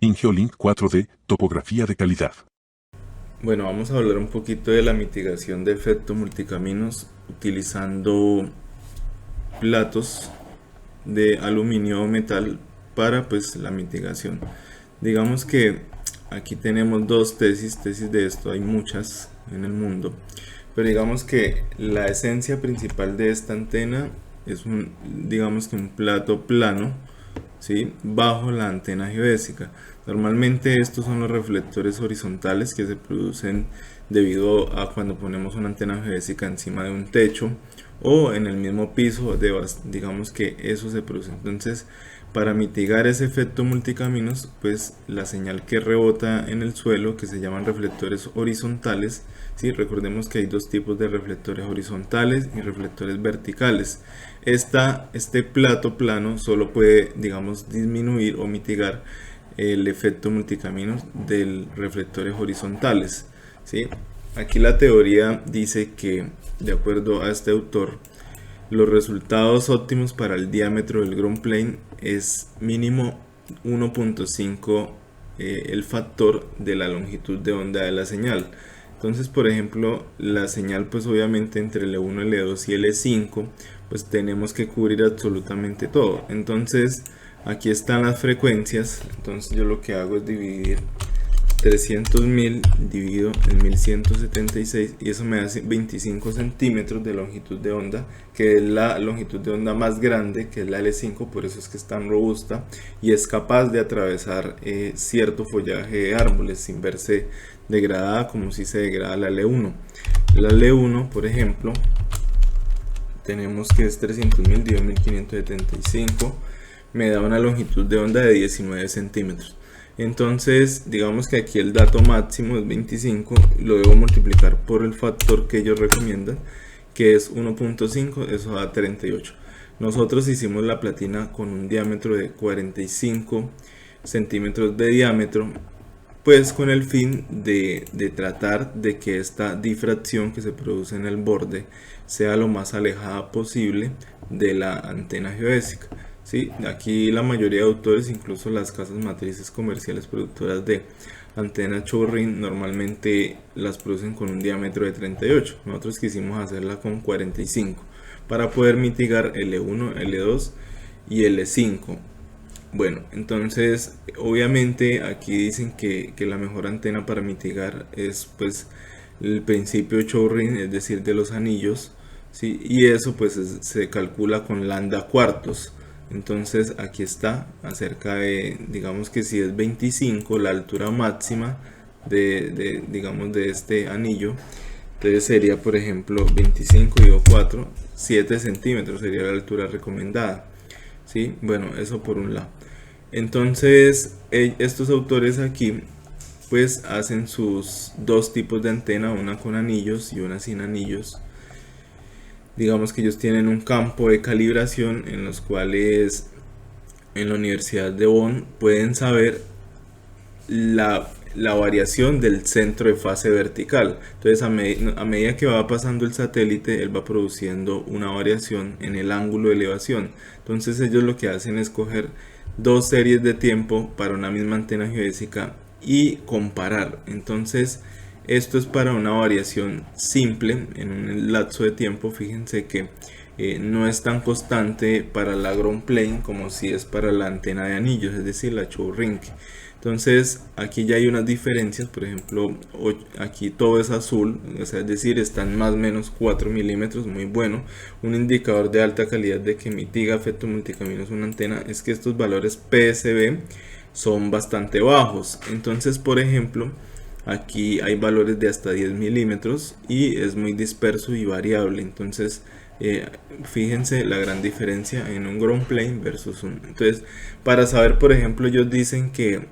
IngeoLink 4D, topografía de calidad. Bueno, vamos a hablar un poquito de la mitigación de efecto multicaminos utilizando platos de aluminio o metal para pues la mitigación. Digamos que aquí tenemos dos tesis de esto hay muchas en el mundo, pero digamos que la esencia principal de esta antena es digamos que un plato plano, ¿sí? Bajo la antena geodésica. Normalmente estos son los reflectores horizontales que se producen debido a cuando ponemos una antena geodésica encima de un techo o en el mismo piso, digamos que eso se produce. Entonces, para mitigar ese efecto multicaminos, pues la señal que rebota en el suelo, que se llaman reflectores horizontales, ¿sí? Recordemos que hay dos tipos de reflectores horizontales y reflectores verticales. Este plato plano solo puede, digamos, disminuir o mitigar el efecto multicaminos de reflectores horizontales, ¿sí? Aquí la teoría dice que, de acuerdo a este autor, los resultados óptimos para el diámetro del ground plane es mínimo 1.5 el factor de la longitud de onda de la señal. Entonces, por ejemplo, la señal pues obviamente entre L1, L2 y L5 pues tenemos que cubrir absolutamente todo. Entonces, aquí están las frecuencias. Entonces yo lo que hago es dividir 300.000 dividido en 1176 y eso me hace 25 centímetros de longitud de onda, que es la longitud de onda más grande, que es la L5, por eso es que es tan robusta y es capaz de atravesar cierto follaje de árboles sin verse degradada como si se degrada la L1. La L1, por ejemplo, tenemos que es 300.000 dividido en 1575, me da una longitud de onda de 19 centímetros. Entonces, digamos que aquí el dato máximo es 25, lo debo multiplicar por el factor que ellos recomiendan, que es 1.5, eso da 38. Nosotros hicimos la platina con un diámetro de 45 centímetros de diámetro, pues con el fin de tratar de que esta difracción que se produce en el borde sea lo más alejada posible de la antena geodésica. ¿Sí? Aquí la mayoría de autores, incluso las casas matrices comerciales productoras de antenas Chow-Ring, normalmente las producen con un diámetro de 38. Nosotros quisimos hacerla con 45 para poder mitigar L1, L2 y L5. Bueno, entonces obviamente aquí dicen que la mejor antena para mitigar es pues el principio Chow-Ring, es decir, de los anillos, ¿sí? Y eso pues se calcula con lambda cuartos. Entonces aquí está acerca de, digamos que si es 25 la altura máxima digamos de este anillo, entonces sería por ejemplo 25 dividido 4, 7 centímetros sería la altura recomendada, ¿sí? Bueno, eso por un lado. Entonces estos autores aquí pues hacen sus dos tipos de antena, una con anillos y una sin anillos. Digamos que ellos tienen un campo de calibración en los cuales en la Universidad de Bonn pueden saber la variación del centro de fase vertical. Entonces a medida que va pasando el satélite, él va produciendo una variación en el ángulo de elevación. Entonces ellos lo que hacen es coger dos series de tiempo para una misma antena geodésica y comparar. Entonces esto es para una variación simple en un lapso de tiempo. Fíjense que no es tan constante para la ground plane como si es para la antena de anillos, es decir, la Chow-Ring. Entonces aquí ya hay unas diferencias. Por ejemplo, aquí todo es azul, o sea, es decir, están más o menos 4 milímetros, muy bueno. Un indicador de alta calidad de que mitiga efecto multicaminos una antena es que estos valores PSB son bastante bajos. Entonces, por ejemplo, aquí hay valores de hasta 10 milímetros y es muy disperso y variable. Entonces fíjense la gran diferencia en un ground plane versus un. Entonces, para saber, por ejemplo, ellos dicen que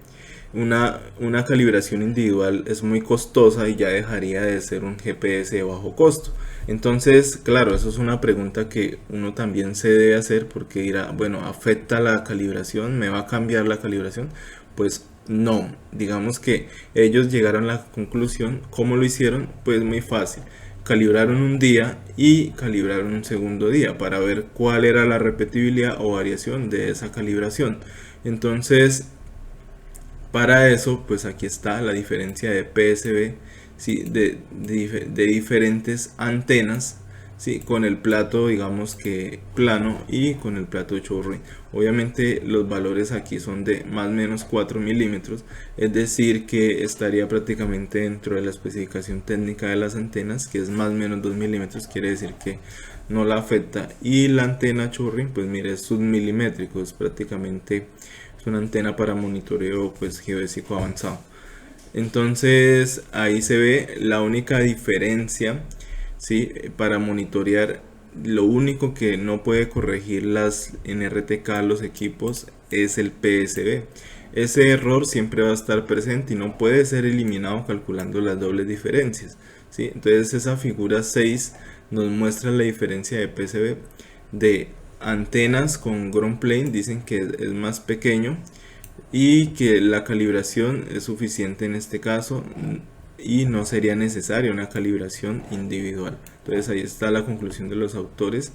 una calibración individual es muy costosa y ya dejaría de ser un GPS de bajo costo. Entonces, claro, eso es una pregunta que uno también se debe hacer, porque dirá, bueno, ¿afecta la calibración? ¿Me va a cambiar la calibración? Pues no, digamos que ellos llegaron a la conclusión. ¿Cómo lo hicieron? Pues muy fácil. Calibraron un día y calibraron un segundo día para ver cuál era la repetibilidad o variación de esa calibración. Entonces, Para eso, pues aquí está la diferencia de PSB, ¿sí? de diferentes antenas, ¿sí? Con el plato, digamos que plano, y con el plato Chow-Ring. Obviamente los valores aquí son de más o menos 4 milímetros, es decir que estaría prácticamente dentro de la especificación técnica de las antenas, que es más o menos 2 milímetros, quiere decir que no la afecta. Y la antena Chow-Ring, pues mire, es submilimétrico, es prácticamente es una antena para monitoreo pues geodésico avanzado. Entonces ahí se ve la única diferencia, ¿sí? Para monitorear, lo único que no puede corregir las NRTK, los equipos, es el PSB. Ese error siempre va a estar presente y no puede ser eliminado calculando las dobles diferencias, ¿sí? Entonces esa figura 6 nos muestra la diferencia de PSB de antenas con ground plane, dicen que es más pequeño y que la calibración es suficiente en este caso y no sería necesaria una calibración individual. Entonces ahí está la conclusión de los autores.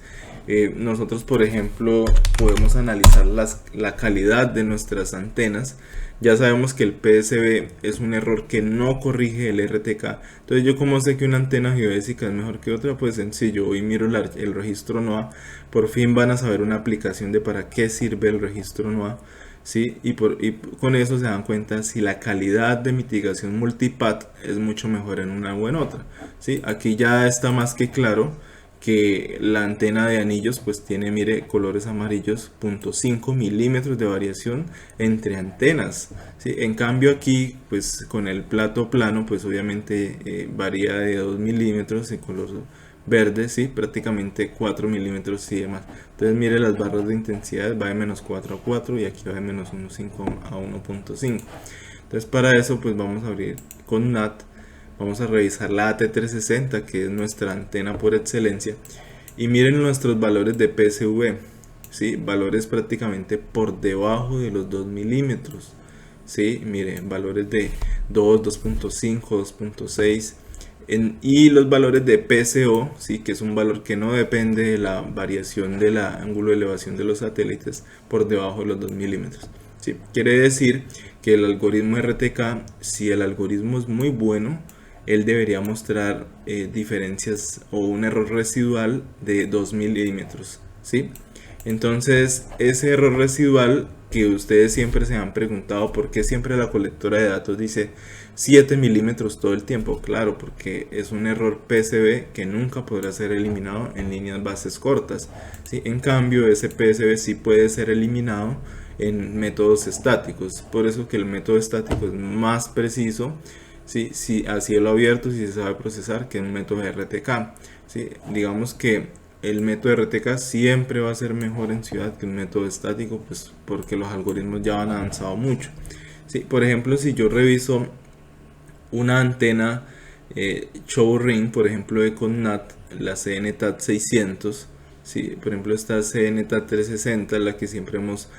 Nosotros, por ejemplo, podemos analizar la calidad de nuestras antenas. Ya sabemos que el PSB es un error que no corrige el RTK. Entonces yo, como sé que una antena geodésica es mejor que otra, pues sencillo, hoy miro el registro NOAA. Por fin van a saber una aplicación de para qué sirve el registro NOAA, ¿sí? Y con eso se dan cuenta si la calidad de mitigación multipath es mucho mejor en una o en otra, ¿sí? Aquí ya está más que claro que la antena de anillos pues tiene, mire, colores amarillos, 0.5 milímetros de variación entre antenas, ¿sí? En cambio aquí pues con el plato plano pues obviamente varía de 2 milímetros en color verde, ¿sí? Prácticamente 4 milímetros y demás. Entonces mire, las barras de intensidad va de menos 4 a 4 y aquí va de menos 1.5 a 1.5. Entonces para eso pues vamos a abrir con NAT. Vamos a revisar la AT360, que es nuestra antena por excelencia, y miren nuestros valores de PSV, ¿sí? Valores prácticamente por debajo de los 2 milímetros, ¿sí? Miren, valores de 2, 2.5, 2.6, y los valores de PSO, ¿sí? Que es un valor que no depende de la variación del ángulo de elevación de los satélites, por debajo de los 2 milímetros. ¿Sí? Quiere decir que el algoritmo RTK, si el algoritmo es muy bueno, él debería mostrar diferencias o un error residual de 2 milímetros, ¿sí? Entonces ese error residual que ustedes siempre se han preguntado por qué siempre la colectora de datos dice 7 milímetros todo el tiempo. Claro, porque es un error PSB que nunca podrá ser eliminado en líneas bases cortas, ¿sí? En cambio ese PSB sí puede ser eliminado en métodos estáticos, por eso que el método estático es más preciso, ¿sí? Si a cielo abierto, si se sabe procesar, que un método de RTK, ¿sí? Digamos que el método RTK siempre va a ser mejor en ciudad que un método estático, pues porque los algoritmos ya han avanzado mucho, ¿sí? Por ejemplo, si yo reviso una antena Chow-Ring, por ejemplo de CONNAT, la CNTAT 600, ¿sí? Por ejemplo esta CNTAT 360, la que siempre hemos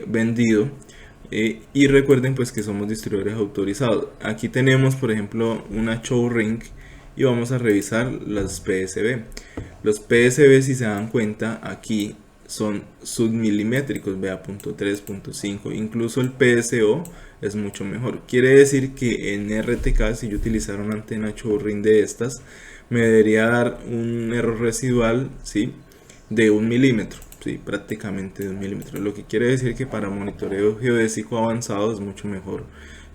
vendido. Y recuerden pues que somos distribuidores autorizados. Aquí tenemos por ejemplo una Chow-Ring y vamos a revisar las PSB. Los PSB, si se dan cuenta, aquí son submilimétricos, vea, 0.3, 0.5, incluso el PSO es mucho mejor. Quiere decir que en RTK, si yo utilizara una antena Chow-Ring de estas, me debería dar un error residual, ¿sí? De 1 milímetro. Sí, prácticamente de 1 milímetro, lo que quiere decir que para monitoreo geodésico avanzado es mucho mejor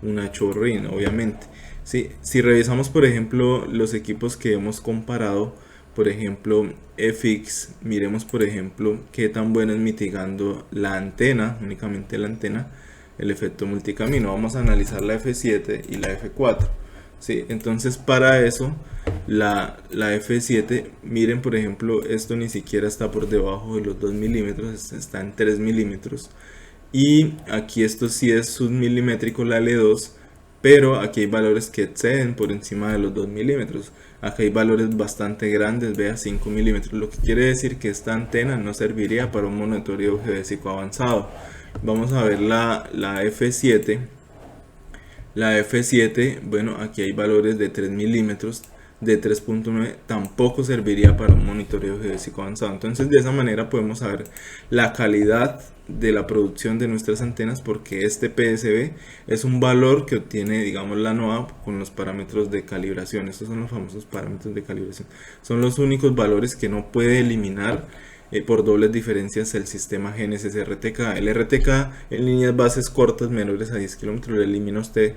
una Chow-Ring, obviamente. Sí, si revisamos por ejemplo los equipos que hemos comparado, por ejemplo FX, miremos por ejemplo qué tan bueno es mitigando la antena, únicamente la antena, el efecto multicamino. Vamos a analizar la F7 y la F4. ¿Sí? Entonces para eso la F7, miren por ejemplo, esto ni siquiera está por debajo de los 2 milímetros, está en 3 milímetros, y aquí esto sí es submilimétrico, la L2, pero aquí hay valores que exceden por encima de los 2 milímetros. Acá hay valores bastante grandes, vea, 5 milímetros, lo que quiere decir que esta antena no serviría para un monitoreo geodésico avanzado. Vamos a ver la F7. La F7, bueno, aquí hay valores de 3 milímetros, de 3.9 tampoco serviría para un monitoreo geodésico avanzado. Entonces de esa manera podemos saber la calidad de la producción de nuestras antenas, porque este PSB es un valor que obtiene, digamos, la NOAA con los parámetros de calibración. Estos son los famosos parámetros de calibración. Son los únicos valores que no puede eliminar por dobles diferencias el sistema GNSS RTK. El RTK en líneas bases cortas menores a 10 kilómetros le elimina usted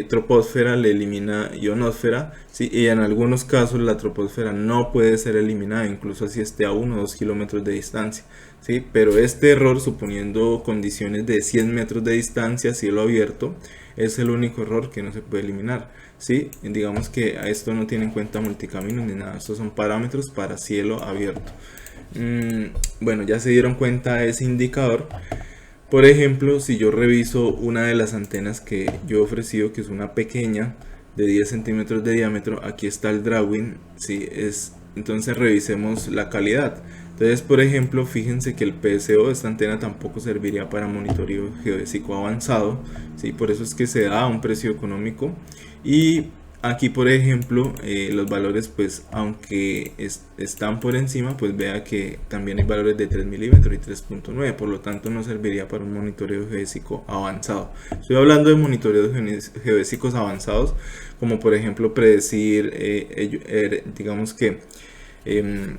troposfera, le elimina ionosfera, ¿sí? Y en algunos casos la troposfera no puede ser eliminada, incluso si esté a 1 o 2 kilómetros de distancia, ¿sí? Pero este error, suponiendo condiciones de 100 metros de distancia, cielo abierto, es el único error que no se puede eliminar, ¿sí? Digamos que a esto no tiene en cuenta multicaminos ni nada, estos son parámetros para cielo abierto. Bueno, ya se dieron cuenta de ese indicador. Por ejemplo, si yo reviso una de las antenas que yo he ofrecido, que es una pequeña de 10 centímetros de diámetro, aquí está el drawing, ¿sí? Entonces revisemos la calidad. Entonces, por ejemplo, fíjense que el PSO de esta antena tampoco serviría para monitoreo geodésico avanzado, ¿sí? Por eso es que se da a un precio económico. Y aquí, por ejemplo, los valores, pues aunque están por encima, pues vea que también hay valores de 3 milímetros y 3.9, por lo tanto no serviría para un monitoreo geodésico avanzado. Estoy hablando de monitoreos geodésicos avanzados, como por ejemplo predecir, digamos que,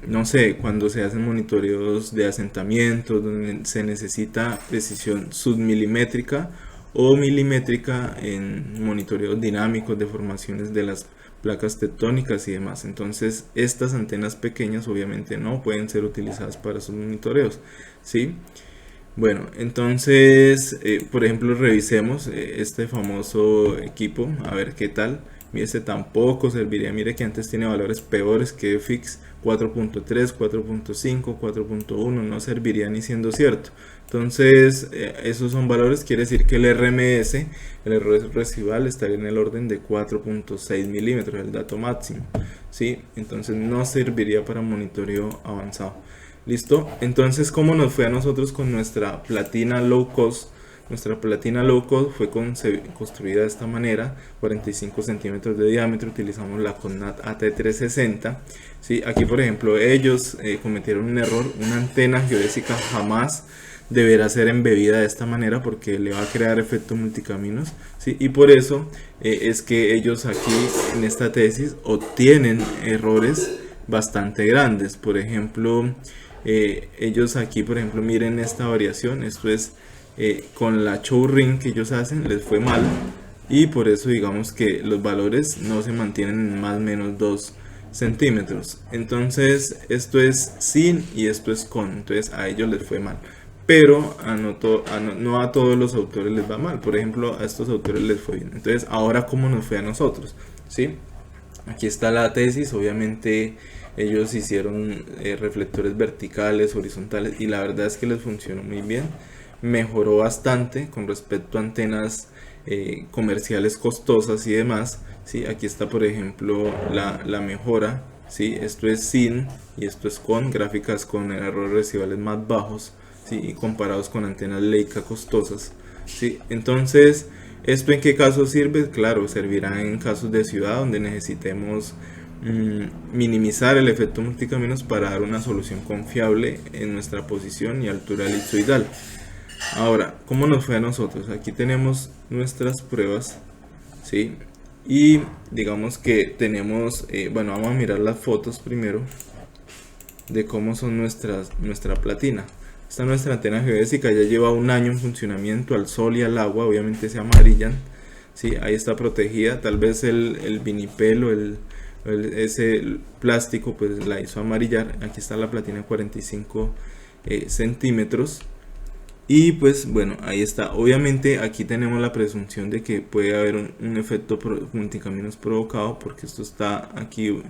no sé, cuando se hacen monitoreos de asentamientos, donde se necesita precisión submilimétrica o milimétrica en monitoreos dinámicos de formaciones de las placas tectónicas y demás. Entonces estas antenas pequeñas obviamente no pueden ser utilizadas para sus monitoreos, ¿sí? Bueno, entonces por ejemplo revisemos este famoso equipo, a ver qué tal. Mire, este tampoco serviría. Mire que antes tiene valores peores que FIX, 4.3, 4.5, 4.1, no serviría ni siendo cierto. Entonces esos son valores, quiere decir que el RMS, el error residual, estaría en el orden de 4.6 milímetros, el dato máximo, ¿sí? Entonces no serviría para monitoreo avanzado. ¿Listo? Entonces, ¿cómo nos fue a nosotros con nuestra platina low cost? Nuestra platina low cost fue construida de esta manera, 45 centímetros de diámetro, utilizamos la Cognat AT360, ¿sí? Aquí por ejemplo ellos cometieron un error, una antena geodésica jamás deberá ser embebida de esta manera porque le va a crear efecto multicaminos, ¿sí? Y por eso es que ellos aquí en esta tesis obtienen errores bastante grandes. Por ejemplo, ellos aquí por ejemplo miren esta variación, esto es con la show ring que ellos hacen les fue mal y por eso digamos que los valores no se mantienen en más o menos 2 centímetros. Entonces esto es sin y esto es con, entonces a ellos les fue mal, pero no a todos los autores les va mal. Por ejemplo, a estos autores les fue bien. Entonces ahora cómo nos fue a nosotros, ¿sí? Aquí está la tesis. Obviamente ellos hicieron reflectores verticales, horizontales, y la verdad es que les funcionó muy bien. Mejoró bastante con respecto a antenas comerciales costosas y demás, ¿sí? Aquí está por ejemplo la mejora, ¿sí? Esto es sin y esto es con, gráficas con errores residuales más bajos, ¿sí? Y comparados con antenas Leica costosas, ¿sí? Entonces, ¿esto en qué caso sirve? Claro, servirá en casos de ciudad donde necesitemos minimizar el efecto multicaminos para dar una solución confiable en nuestra posición y altura elipsoidal. Ahora, ¿cómo nos fue a nosotros? Aquí tenemos nuestras pruebas, ¿sí? Y digamos que tenemos, bueno, vamos a mirar las fotos primero de cómo son nuestra platina. Esta nuestra antena geodésica ya lleva un año en funcionamiento, al sol y al agua, obviamente se amarillan, ¿sí? Ahí está protegida, tal vez el vinipel o ese plástico pues la hizo amarillar. Aquí está la platina 45 centímetros. Y pues bueno, ahí está. Obviamente aquí tenemos la presunción de que puede haber un efecto multicaminos provocado, porque esto está aquí,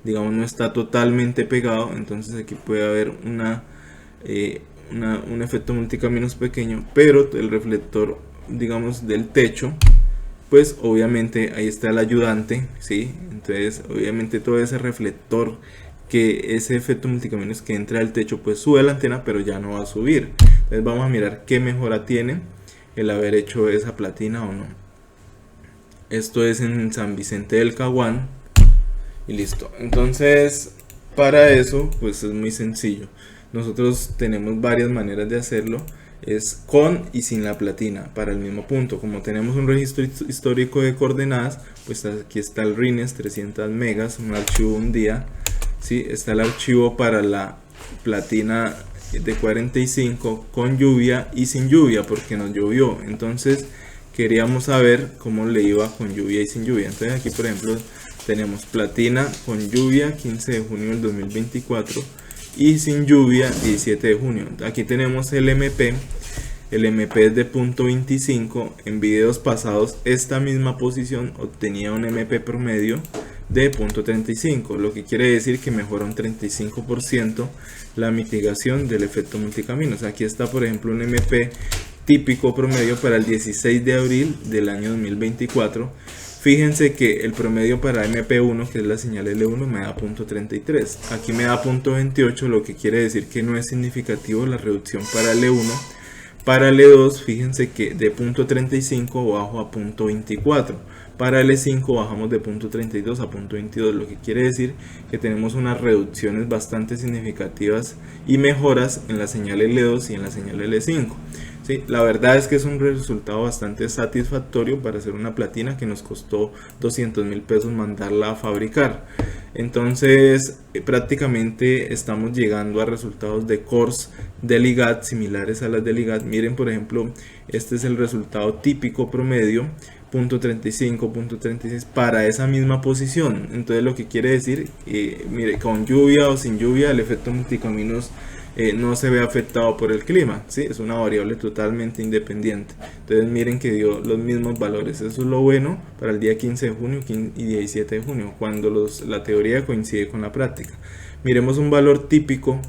digamos, no está totalmente pegado. Entonces aquí puede haber un efecto multicaminos pequeño, pero el reflector, digamos, del techo, pues obviamente ahí está el ayudante, ¿sí? Entonces obviamente todo ese reflector, que ese efecto multicaminos que entra al techo, pues sube la antena, pero ya no va a subir. Entonces vamos a mirar qué mejora tiene el haber hecho esa platina o no. Esto es en San Vicente del Caguán y listo. Entonces, para eso pues es muy sencillo. Nosotros tenemos varias maneras de hacerlo, es con y sin la platina para el mismo punto. Como tenemos un registro histórico de coordenadas, pues aquí está el RINES 300 megas, un archivo un día, ¿sí? Está el archivo para la platina de 45 con lluvia y sin lluvia porque nos llovió. Entonces queríamos saber cómo le iba con lluvia y sin lluvia. Entonces aquí por ejemplo tenemos platina con lluvia 15 de junio del 2024 y sin lluvia 17 de junio. Aquí tenemos el MP es de punto 25. En videos pasados esta misma posición obtenía un MP promedio de punto 35, lo que quiere decir que mejora un 35% la mitigación del efecto multicaminos. Aquí está por ejemplo un MP típico promedio para el 16 de abril del año 2024. Fíjense que el promedio para MP1, que es la señal L1, me da punto 33. Aquí me da punto 28, lo que quiere decir que no es significativo la reducción para L1. Para L2, fíjense que de punto 35 bajo a punto 24. Para L5 bajamos de punto 32 a punto 22, lo que quiere decir que tenemos unas reducciones bastante significativas y mejoras en la señal L2 y en la señal L5. Sí, la verdad es que es un resultado bastante satisfactorio para hacer una platina que nos costó 200.000 pesos mandarla a fabricar. Entonces prácticamente estamos llegando a resultados de cores de Ligat similares a las de Ligat. Miren por ejemplo, este es el resultado típico promedio, punto 35, punto 36 para esa misma posición. Entonces lo que quiere decir, mire, con lluvia o sin lluvia el efecto multicaminos no se ve afectado por el clima, ¿sí? Es una variable totalmente independiente. Entonces miren que dio los mismos valores. Eso es lo bueno para el día 15 de junio y 17 de junio, cuando la teoría coincide con la práctica. Miremos un valor típico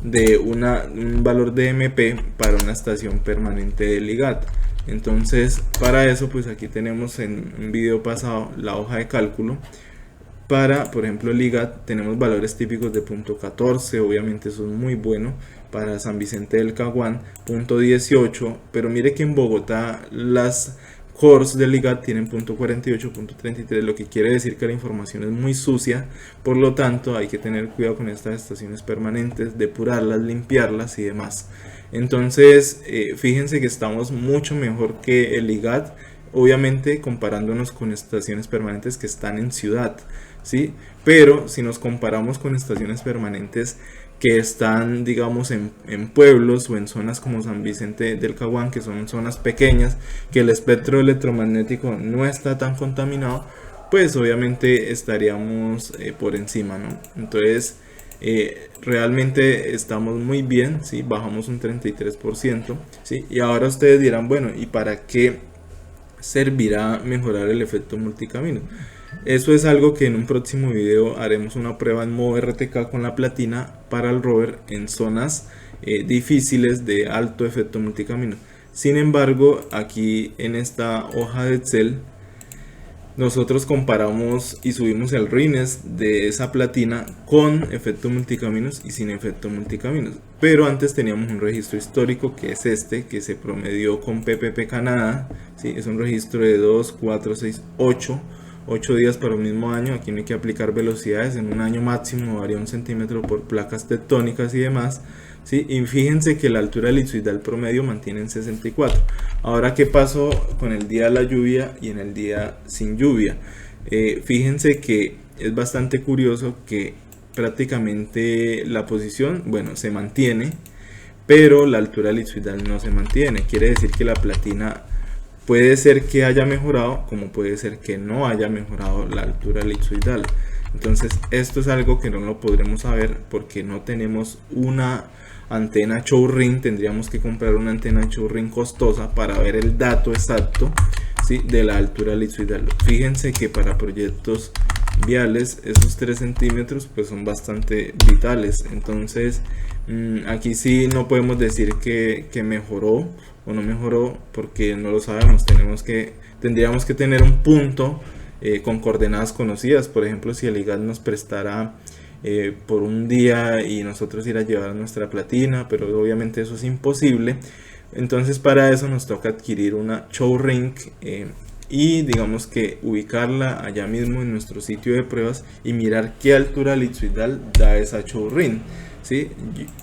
de un valor de MP para una estación permanente de Ligat. Entonces para eso pues aquí tenemos en un video pasado la hoja de cálculo. Para, por ejemplo, Ligat tenemos valores típicos de punto 14, obviamente eso es muy bueno. Para San Vicente del Caguán, punto 18, pero mire que en Bogotá las cores de Ligat tienen punto 48, punto 33, lo que quiere decir que la información es muy sucia, por lo tanto hay que tener cuidado con estas estaciones permanentes, depurarlas, limpiarlas y demás. Entonces, fíjense que estamos mucho mejor que el Ligat, obviamente comparándonos con estaciones permanentes que están en ciudad, ¿sí? Pero si nos comparamos con estaciones permanentes que están, digamos, en pueblos o en zonas como San Vicente del Caguán, que son zonas pequeñas, que el espectro electromagnético no está tan contaminado, pues obviamente estaríamos por encima, ¿no? Entonces realmente estamos muy bien, ¿sí? Bajamos un 33%, ¿sí? Y ahora ustedes dirán, bueno, ¿y para qué servirá mejorar el efecto multicamino? Eso es algo que en un próximo video haremos una prueba en modo RTK con la platina para el rover en zonas difíciles de alto efecto multicamino. Sin embargo, aquí en esta hoja de Excel nosotros comparamos y subimos el RINES de esa platina con efecto multicaminos y sin efecto multicaminos. Pero antes teníamos un registro histórico que es este, que se promedió con PPP Canadá, ¿sí? Es un registro de 2, 4, 6, 8 días para un mismo año. Aquí no hay que aplicar velocidades, en un año máximo varía 1 centímetro por placas tectónicas y demás, ¿sí? Y fíjense que la altura elipsoidal promedio mantiene en 64. Ahora, ¿qué pasó con el día de la lluvia y en el día sin lluvia? Fíjense que es bastante curioso que prácticamente la posición, bueno, se mantiene, pero la altura elipsoidal no se mantiene. Quiere decir que la platina puede ser que haya mejorado, como puede ser que no haya mejorado la altura elipsoidal. Entonces esto es algo que no lo podremos saber porque no tenemos una antena show ring. Tendríamos que comprar una antena show ring costosa para ver el dato exacto, ¿sí? De la altura elipsoidal. Fíjense que para proyectos viales esos 3 centímetros pues son bastante vitales. Entonces aquí sí no podemos decir que mejoró o no mejoró porque no lo sabemos. Tendríamos que tener un punto con coordenadas conocidas. Por ejemplo, si el Ligat nos prestara por un día y nosotros ir a llevar nuestra platina, pero obviamente eso es imposible. Entonces para eso nos toca adquirir una show ring y digamos que ubicarla allá mismo en nuestro sitio de pruebas y mirar qué altura litoidal da esa chorrín, ¿sí?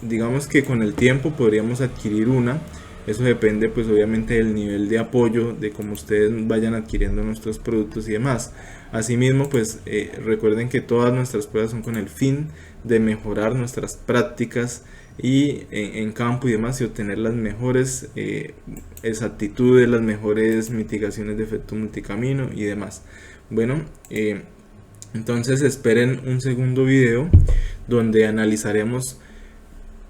Digamos que con el tiempo podríamos adquirir una. Eso depende pues obviamente del nivel de apoyo, de cómo ustedes vayan adquiriendo nuestros productos y demás. Asimismo pues recuerden que todas nuestras pruebas son con el fin de mejorar nuestras prácticas y en campo y demás, y obtener las mejores exactitudes, las mejores mitigaciones de efecto multicamino y demás. Bueno, entonces esperen un segundo video donde analizaremos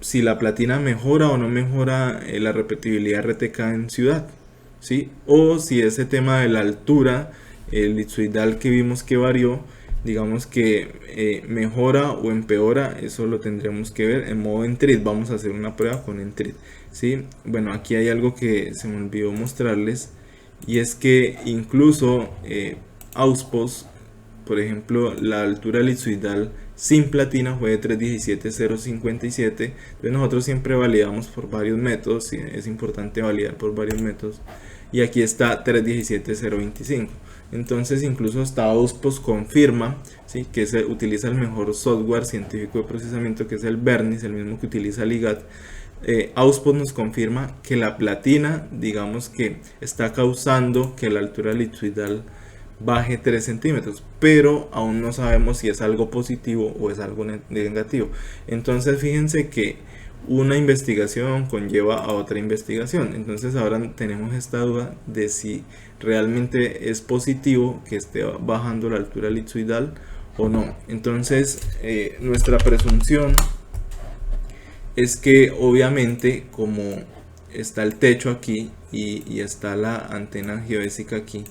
si la platina mejora o no mejora la repetibilidad RTK en ciudad, ¿sí? O si ese tema de la altura, el litoidal que vimos que varió, digamos que mejora o empeora. Eso lo tendremos que ver en modo Entrit. Vamos a hacer una prueba con Entrit, ¿sí? Bueno, aquí hay algo que se me olvidó mostrarles, y es que incluso Auspos, por ejemplo, la altura litoidal sin platina fue de 317,057. Entonces nosotros siempre validamos por varios métodos, ¿sí? Es importante validar por varios métodos, y aquí está 317,025. Entonces incluso hasta Auspos confirma, ¿sí?, que se utiliza el mejor software científico de procesamiento, que es el Bernis, el mismo que utiliza Ligat. Auspos nos confirma que la platina, digamos que está causando que la altura litoidal baje 3 centímetros, pero aún no sabemos si es algo positivo o es algo negativo. Entonces fíjense que una investigación conlleva a otra investigación. Entonces ahora tenemos esta duda de si realmente es positivo que esté bajando la altura litoidal o no. Entonces nuestra presunción es que obviamente, como está el techo aquí y está la antena geodésica aquí,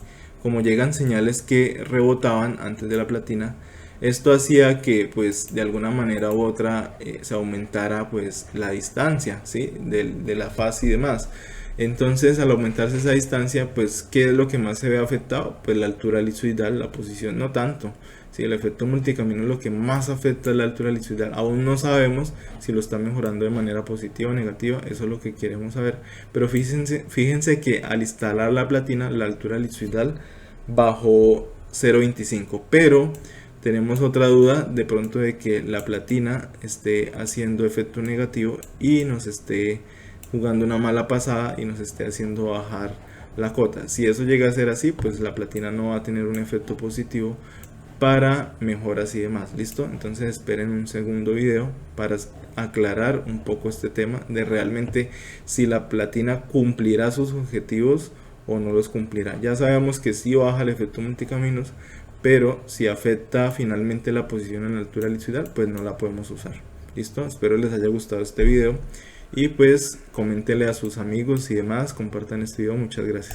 como llegan señales que rebotaban antes de la platina, esto hacía que pues de alguna manera u otra se aumentara pues la distancia, ¿sí?, de la faz y demás. Entonces al aumentarse esa distancia, pues ¿qué es lo que más se ve afectado? Pues la altura litoidal, la posición no tanto. Sí, el efecto multicamino es lo que más afecta a la altura litoidal. Aún no sabemos si lo está mejorando de manera positiva o negativa, eso es lo que queremos saber. Pero fíjense que al instalar la platina, la altura litoidal bajó 0,25, pero tenemos otra duda de pronto de que la platina esté haciendo efecto negativo y nos esté jugando una mala pasada y nos esté haciendo bajar la cota. Si eso llega a ser así, pues la platina no va a tener un efecto positivo para mejoras y demás. ¿Listo? Entonces esperen un segundo video para aclarar un poco este tema de realmente si la platina cumplirá sus objetivos o no los cumplirá. Ya sabemos que sí baja el efecto multicaminos, pero si afecta finalmente la posición en la altura litoidal, pues no la podemos usar. ¿Listo? Espero les haya gustado este video y pues coméntenle a sus amigos y demás, compartan este video. Muchas gracias.